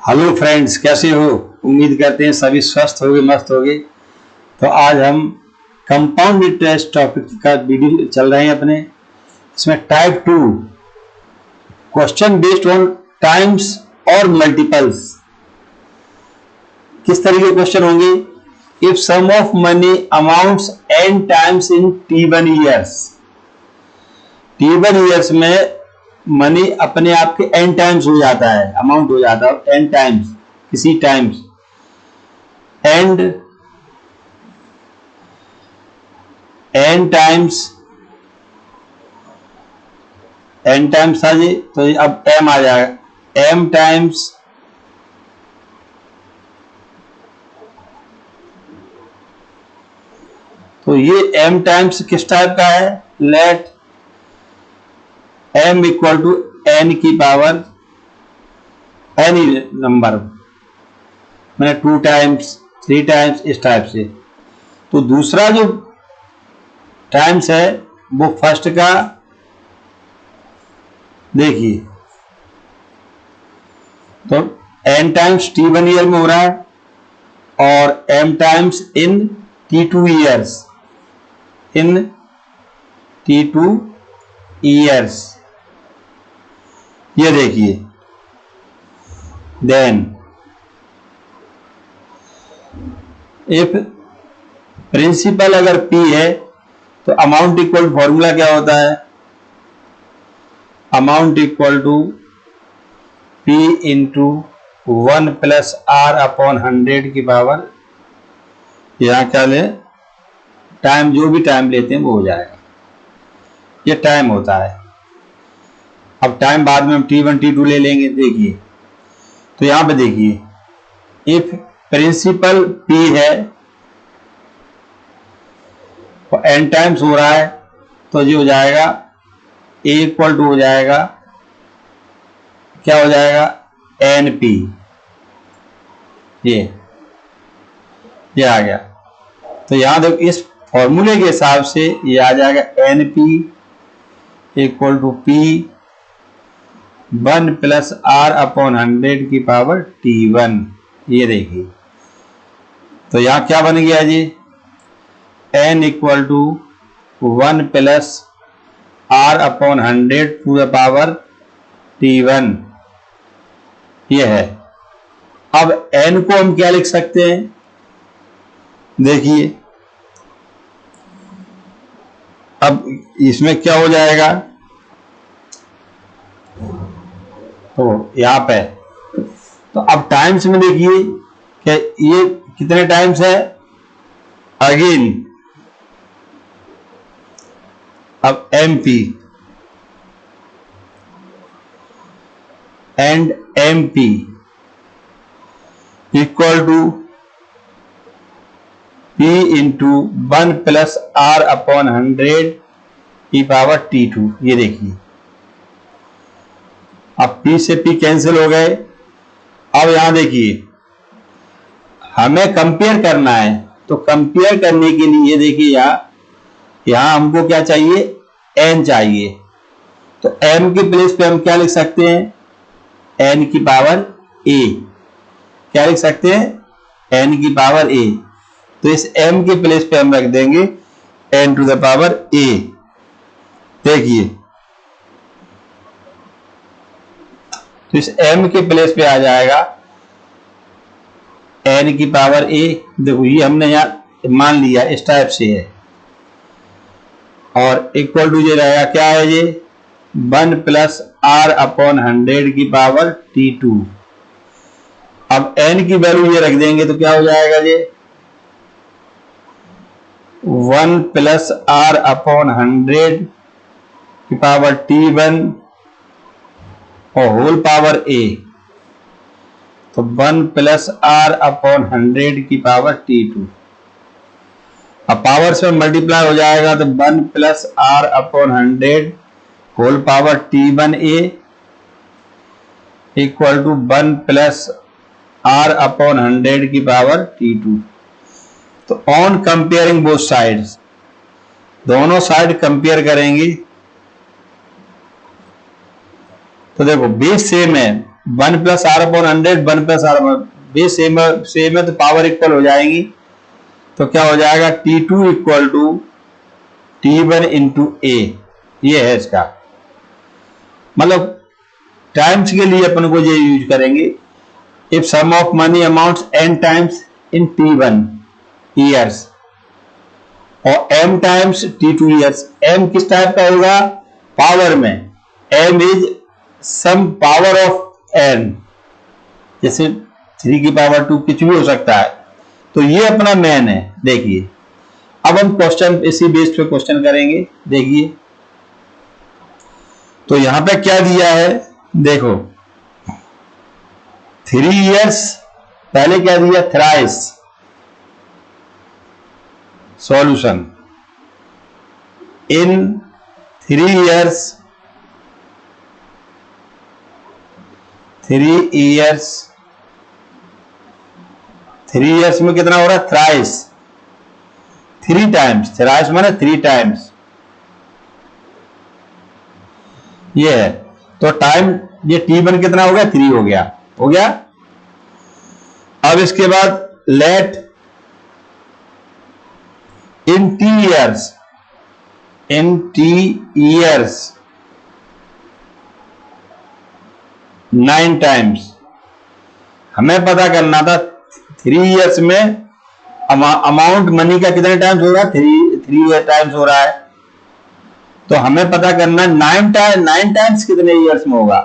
Hello friends, कैसे हो? उम्मीद करते हैं सभी स्वस्थ होगे, मस्त होगे। तो आज हम कंपाउंड इंटरेस्ट टॉपिक का वीडियो चल रहे हैं अपने। इसमें type 2 question based on times और मल्टीपल्स। किस तरीके के क्वेश्चन होंगे? If sum of money amounts n times in t1 years. t1 years में मनी अपने आप के n टाइम्स हो जाता है, अमाउंट हो जाता है n टाइम्स, किसी टाइम्स। एंड n टाइम्स था जी, तो अब m आ जाएगा, m टाइम्स तो ये m टाइम्स किस टाइप का है? Let m equal to n की पावर एनी नंबर, मैंने 2 टाइम्स 3 टाइम्स इस टाइप से। तो दूसरा जो टाइम्स है वो फर्स्ट का देखिए, तो n टाइम्स t1 ईयर में हो रहा है और m times in t2 years, in t2 years. ये देखिए, देन इफ प्रिंसिपल अगर p है तो अमाउंट इक्वल फॉर्मूला क्या होता है? Amount equal to p into 1 plus r upon 100 की पावर, यहां क्या ले, टाइम, जो भी टाइम लेते हैं वो हो जाएगा। ये टाइम होता है। अब टाइम बाद में हम t1 t2 ले लेंगे। देखिए, तो यहां पे देखिए, इफ प्रिंसिपल p है और n टाइम्स हो रहा है तो ये हो जाएगा a इक्वल टू हो जाएगा, क्या हो जाएगा, np। ये आ गया। तो यहां देखो, इस फॉर्मूले के हिसाब से ये आ जाएगा np equal to p 1 plus r upon 100 की पावर t1। ये देखिए, तो यहां क्या बन गया जी? n equal to 1 plus r upon 100 to the power t1। ये है। अब n को हम क्या लिख सकते हैं? देखिए, अब इसमें क्या हो जाएगा, तो यहां पे, तो अब टाइम्स में देखिए कि ये कितने टाइम्स है। अगेन अब mp and mp equal to p into 1 plus r upon 100 की पावर t2। ये देखिए, अब p से p कैंसिल हो गए। अब यहां देखिए, हमें कंपेयर करना है, तो कंपेयर करने के लिए देखिए, यहां हमको क्या चाहिए? n चाहिए। तो m की प्लेस पे हम क्या लिख सकते हैं? n की पावर a। क्या लिख सकते हैं? n की पावर a। तो इस m की प्लेस पे हम रख देंगे n to the power a। देखिए, तो इस m के प्लेस पे आ जाएगा n की पावर a। देखो, ये हमने यहां मान लिया इस टाइप से है, और इक्वल टू ये रहेगा, क्या है ये? 1 प्लस r अपॉन 100 की पावर t2। अब n की वैल्यू ये रख देंगे तो क्या हो जाएगा ये? 1 प्लस r अपॉन 100 की पावर t1 और होल पावर a। तो 1 प्लस r अपॉन 100 की पावर t2। अब पावर से मल्टीप्लाई हो जाएगा तो 1 plus r upon 100 whole power t1a equal to 1 plus r upon 100 की पावर t2। तो ऑन कंपेयरिंग बोथ साइड्स, दोनों साइड कंपेयर करेंगे तो देखो, बेस सेम है, 1 plus r upon 100, 1 plus r ये सेम है तो पावर इक्वल हो जाएंगी। तो क्या हो जाएगा, T2 equal to T1 into ए, ये है इसका मतलब। टाइम्स के लिए अपन को ये यूज करेंगे, if sum of money amounts n times in T1 years और m times T2 years. m किस टाइप का होगा, पावर में, m is some power of n, जैसे 3 की पावर 2 कुछ भी हो सकता है। तो ये अपना मैन है। देखिए अब हम क्वेश्चन इसी बेस पे क्वेश्चन करेंगे। देखिए तो यहां पे क्या दिया है, देखो 3 इयर्स, पहले क्या दिया, thrice solution in 3 years, 3 years में कितना हो रहा है, थ्राइस, 3 टाइम्स, थ्राइस माने 3 टाइम्स, ये है। तो टाइम ये T1 कितना हो गया, 3 हो गया, हो गया। अब इसके बाद late in T years 9 times, हमें पता करना था 3 इयर्स में अमाउंट मनी का कितने टाइम्स हो रहा है, 3 टाइम्स हो रहा है। तो हमें पता करना 9 टाइम्स कितने इयर्स में होगा।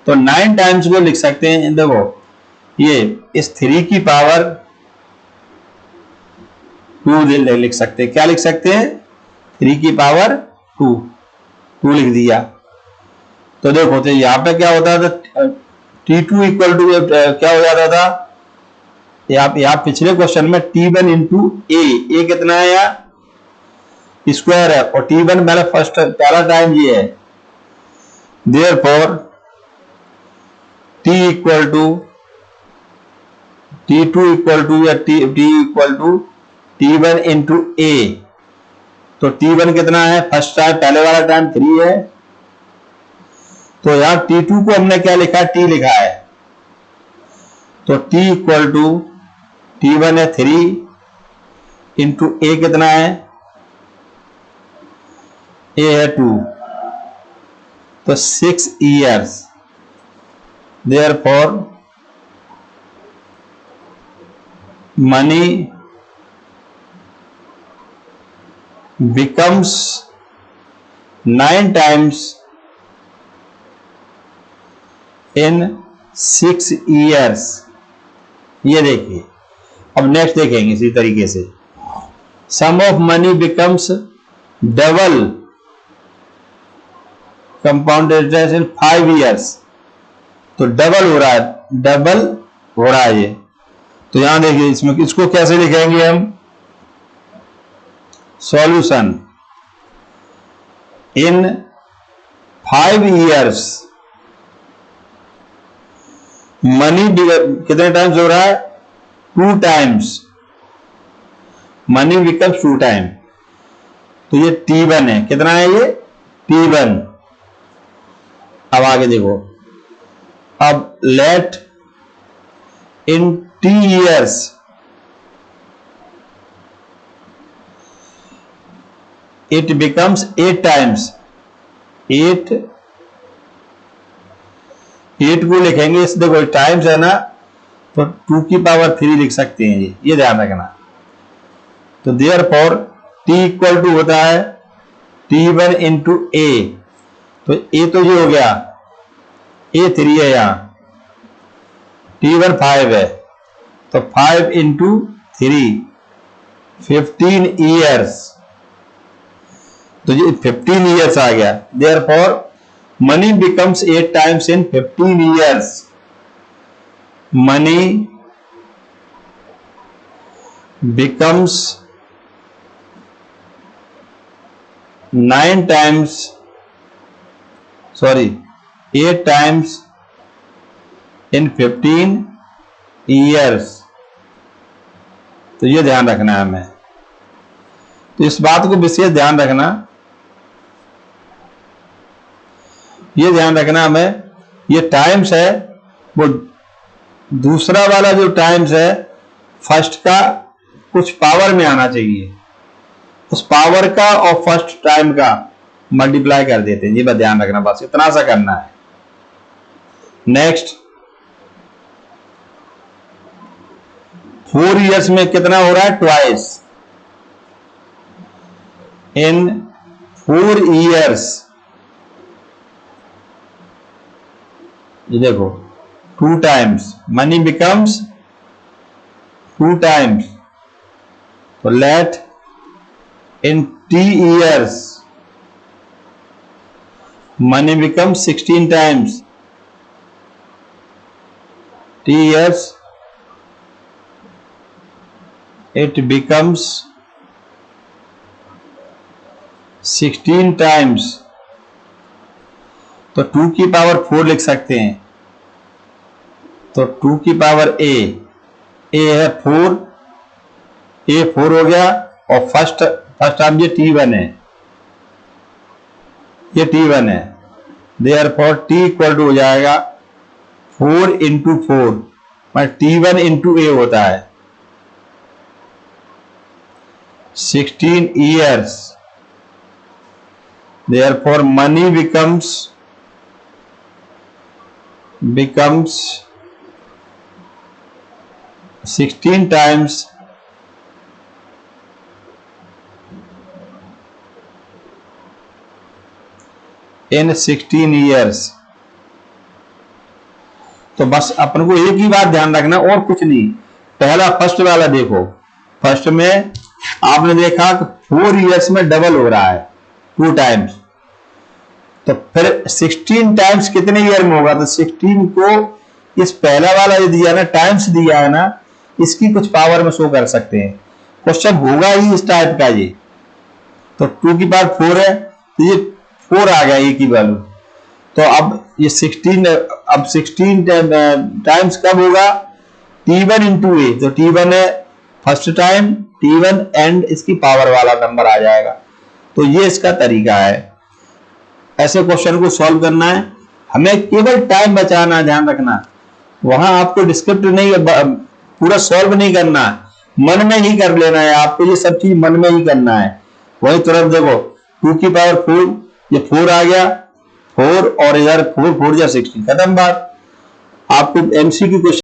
तो 9 टाइम्स को लिख सकते हैं, देखो ये इस 3 की पावर 2 लिख सकते हैं। क्या लिख सकते हैं, 3 की पावर 2 लिख दिया। तो देखो तो यहां पे क्या होता था, T2 इक्वल टू क्या हो जाता था, यहाँ पिछले क्वेश्चन में T1 इंटू ए कितना है, यार स्क्वायर है, और T1 मैंने पहला टाइम ये है। Therefore T equal to T2 equal to या T equal to T1 into A. तो T1 कितना है, फर्स्ट टाइम, पहले वाला टाइम 3 है। तो यहां T2 को हमने क्या लिखा है, T लिखा है। तो T इक्वल टू T1 है 3 इंटू ए कितना है, ए है 2, तो 6 years. Therefore money becomes 9 times in 6 years. ये देखिए अब नेक्स्ट देखेंगे इसी तरीके से, sum of money becomes double compound interest in 5 years. तो डबल हो रहा है, ये। तो यहां देखिए इसमें इसको कैसे लिखेंगे हम, सॉल्यूशन इन 5 इयर्स मनी कितने टाइम्स हो रहा है, 2 टाइम्स, मनी बिकम्स 2 टाइम। तो ये T1 है, कितना है ये, T1। अब आगे देखो, अब let in T years it becomes 8 times, 8 को लिखेंगे, इस देखो टाइम्स है ना, तो 2 की पावर 3 लिख सकते हैं, ये ध्यान रखना। तो देयरफॉर T इक्वल टू होता है T1 इंटू ए। तो ए तो ये हो गया, ए 3 है, यहां T1 5 है, तो 5 इंटू 3 15 ईयर्स। तो ये 15 ईयर्स आ गया। Therefore money becomes 8 times in 15 years. Money becomes 8 times in 15 years. तो ये ध्यान रखना है हमें, तो इस बात को विशेष ध्यान रखना, ये ध्यान रखना हमें, ये टाइम्स है वो दूसरा वाला जो टाइम्स है फर्स्ट का कुछ पावर में आना चाहिए, उस पावर का और फर्स्ट टाइम का मल्टीप्लाई कर देते हैं। ये बात ध्यान रखना, बस इतना सा करना है। नेक्स्ट 4 इयर्स में कितना हो रहा है? ट्वाइस। इन 4 इयर्स, ये देखो 2 टाइम्स, मनी बिकम्स 2 टाइम्स। तो late in t years money becomes 16 times. t years it becomes 16 times. तो 2 की पावर 4 लिख सकते हैं। तो 2 की पावर a है 4, a 4 हो गया, और फर्स्ट टाइम ये t1 है, ये t1 है। देयरफॉर t इक्वल टू हो जाएगा 4 इंटू 4, t1 इंटू a होता है 16 years। Therefore money becomes 16 times in 16 years। तो बस अपन को एक ही बात ध्यान रखना और कुछ नहीं। पहला फर्स्ट वाला देखो, फर्स्ट में आपने देखा कि 4 इयर्स में डबल हो रहा है 2 टाइम्स। तो फिर 16 टाइम्स कितने ईयर में होगा? तो 16 को इस पहला वाला जो दिया ना, टाइम्स दिया है ना, इसकी कुछ पावर में शो कर सकते हैं। क्वेश्चन होगा ही इस टाइप का ये। तो 2 की पावर 4 है, तो ये 4 आ गया ए की वैल्यू। तो अब ये 16 टाइम्स कब होगा? t1 into A. तो t1 है फर्स्ट टाइम, t1 एंड इसकी पावर वाला नंबर आ जाएगा। तो ये इसका तरीका है, ऐसे क्वेश्चन को सॉल्व करना है। हमें केवल टाइम बचाना, ध्यान रखना। वहां आपको डिस्क्रिप्टिव नहीं, पूरा सॉल्व नहीं करना, मन में ही कर लेना है। आपको ये सब चीज मन में ही करना है। वही तुरंत देखो 2 की पावर 4, ये 4 आ गया, 4 और इधर 4 4 जा 16, खत्म बात। आपको एमसीक्यू क्वेश्चन